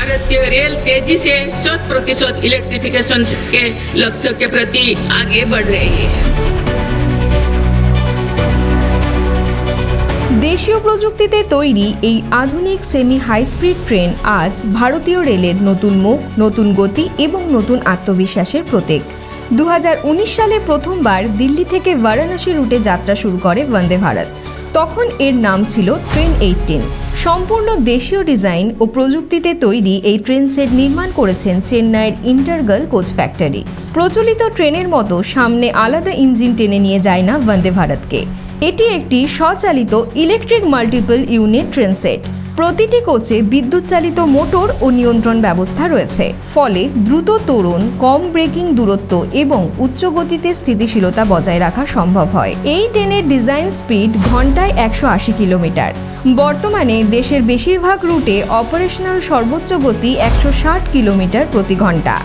भारतीय रेल तेजी से 100% इलेक्ट्रिफिकेशन के लक्ष्य के प्रति आगे बढ़ रही है। দেশীয় প্রযুক্তিতে তৈরি এই আধুনিক সেমি হাই স্পিড ট্রেন আজ ভারতীয় রেলের নতুন মুখ, নতুন গতি এবং নতুন আত্মবিশ্বাসের প্রতীক। 2019 সালে প্রথমবার দিল্লি থেকে বারাণসী রুটে যাত্রা শুরু করে বন্দে ভারত। তখন এর নাম ছিল ট্রেন 18। সম্পূর্ণ দেশীয় ডিজাইন ও প্রযুক্তিতে তৈরি এই ট্রেন সেট নির্মাণ করেছেন চেন্নাইয়ের ইন্টারগাল কোচ ফ্যাক্টরি। প্রচলিত ট্রেনের মতো সামনে আলাদা ইঞ্জিন টেনে নিয়ে যায় না বন্দে ভারতকে। এটি একটি স্বচালিত electric multiple unit train set. প্রতিটি কোচে বিদ্যুৎ চালিত মোটর ও নিয়ন্ত্রণ ব্যবস্থা রয়েছে, ফলে দ্রুত ত্বরণ, কম ব্রেকিং দূরত্ব এবং উচ্চ গতিতে স্থিতিশীলতা বজায় রাখা সম্ভব হয়। এই ট্রেনের ডিজাইন স্পিড ঘন্টায় 180 কিলোমিটার। বর্তমানে দেশের বেশিরভাগ রুটে অপারেশনাল সর্বোচ্চ গতি 160 কিলোমিটার প্রতি ঘন্টা।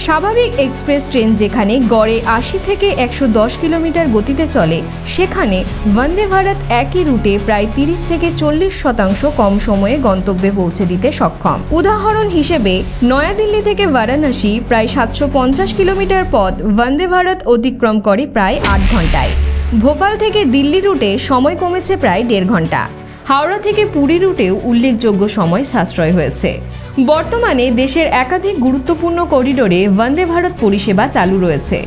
স্বাভাবিক এক্সপ্রেস ট্রেন যেখানে গড়ে 80 থেকে 110 কিলোমিটার গতিতে চলে, সেখানে বন্দে ভারত একই রুটে প্রায় 30 থেকে 40% কম সময়ে গন্তব্যে পৌঁছে দিতে সক্ষম। উদাহরণ হিসেবে নয়াদিল্লি থেকে বারাণসী প্রায় 750 কিলোমিটার পথ বন্দে ভারত অতিক্রম করে প্রায় 8 ঘন্টায়। ভোপাল থেকে দিল্লি রুটে সময় কমেছে প্রায় 1.5 ঘন্টা। হাওড়া থেকে পুরী রুটেও উল্লেখযোগ্য সময় সাশ্রয় হয়েছে। বর্তমানে দেশের একাধিক গুরুত্বপূর্ণ করিডোরে বন্দে ভারত পরিষেবা চালু রয়েছে।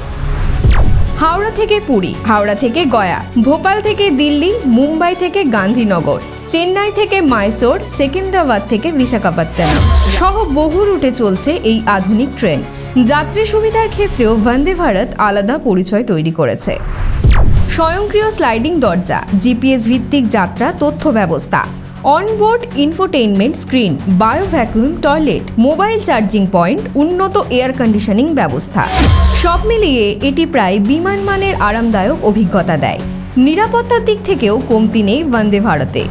হাওড়া থেকে পুরী, হাওড়া থেকে গয়া, ভোপাল থেকে দিল্লি, মুম্বাই থেকে গান্ধীনগর, চেন্নাই থেকে মাইসোর, সেকেন্দ্রাবাদ থেকে বিশাখাপত্তনম সহ বহু রুটে চলছে এই আধুনিক ট্রেন। যাত্রী সুবিধার ক্ষেত্রেও বন্দে ভারত আলাদা পরিচয় তৈরি করেছে। স্বয়ংক্রিয় স্লাইডিং দরজা, জিপিএস ভিত্তিক যাত্রা তথ্য ব্যবস্থা, onboard infotainment screen, bio vacuum toilet, mobile charging point, উন্নত এয়ার কন্ডিশনিং ব্যবস্থা, সব মিলিয়ে এটি প্রায় বিমানমানের আরামদায়ক অভিজ্ঞতা দেয়। নিরাপত্তার দিক থেকেও কমতি নেই বন্দে ভারতে।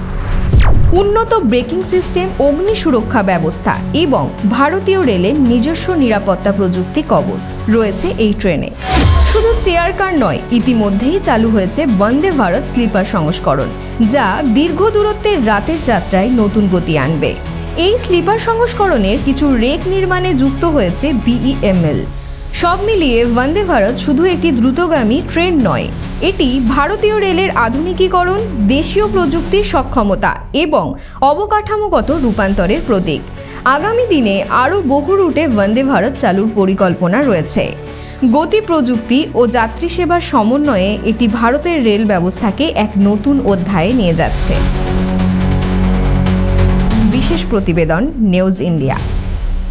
উন্নত ব্রেকিং সিস্টেম, অগ্নি সুরক্ষা ব্যবস্থা এবং ভারতীয় রেলের নিজস্ব নিরাপত্তা প্রযুক্তি কবচ রয়েছে এই ট্রেনে। শুধু চেয়ার কার নয়, ইতিমধ্যেই চালু হয়েছে বন্দে ভারত স্লিপার সংস্করণ, যা দীর্ঘ দূরত্বের রাতের যাত্রায় নতুন গতি আনবে। এই স্লিপার সংস্করণের কিছু রেক নির্মাণে যুক্ত হয়েছে BEML। সব মিলিয়ে বন্দে ভারত শুধু একটি দ্রুতগামী ট্রেন নয়, এটি ভারতীয় রেলের আধুনিকীকরণ, দেশীয় প্রযুক্তির সক্ষমতা এবং অবকাঠামোগত রূপান্তরের প্রতীক। আগামী দিনে আরও বহু রুটে বন্দে ভারত চালুর পরিকল্পনা রয়েছে। গতি, প্রযুক্তি ও যাত্রী সেবার সমন্বয়ে এটি ভারতের রেল ব্যবস্থাকে এক নতুন অধ্যায়ে নিয়ে যাচ্ছে। বিশেষ প্রতিবেদন, নিউজ ইন্ডিয়া।